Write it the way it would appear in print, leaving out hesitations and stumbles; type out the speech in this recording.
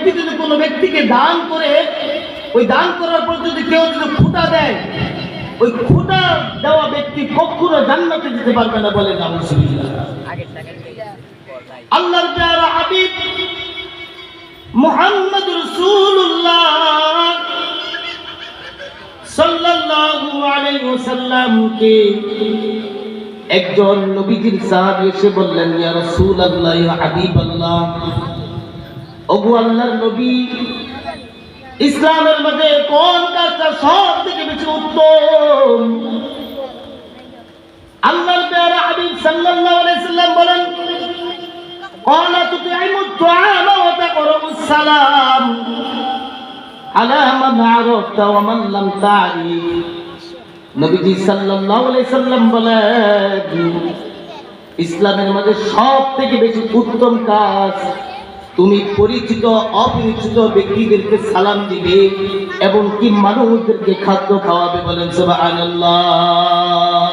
ব্যক্তি যদি কোনো ব্যক্তিকে দান করে, ওই দান করার পর যদি কেউ যদি খুঁটা দেয়, ওই খুঁটা দেওয়া ব্যক্তি কখনো জান্নাতে যেতে পারবে না, বলে নাউজুবিল্লাহ। আল্লাহর প্যারা হাবিব মুহাম্মদ রাসূলুল্লাহ সাল্লাল্লাহু আলাইহি ওয়াসাল্লামকে একজন নবীজির সাহাবী এসে বললেন, ইয়া রাসূলুল্লাহ, ইয়া হাবিবাল্লাহ, ওগো আল্লাহর নবী, ইসলামের মধ্যে কোন কাজটা সবথেকে বেশি উত্তম? আল্লাহর প্যারা হাবিব সাল্লাল্লাহু আলাইহি ওয়াসাল্লাম বলেন, ক্বালা তুতি'মুত তু'আমা ওয়া তাকরাউস সালাম আলা মান আরাফতা ওয়া মান লাম তা'রিফ। নবীজি সাল্লাল্লাহু আলাইহি সাল্লাম বলেন, ইসলামের মধ্যে সবথেকে বেশি উত্তম কাজ তুমি পরিচিত অপরিচিত ব্যক্তিদেরকে সালাম দিবে এবং কি মানুষদেরকে খাদ্য খাওয়াবে। বলেন সুবহানাল্লাহ।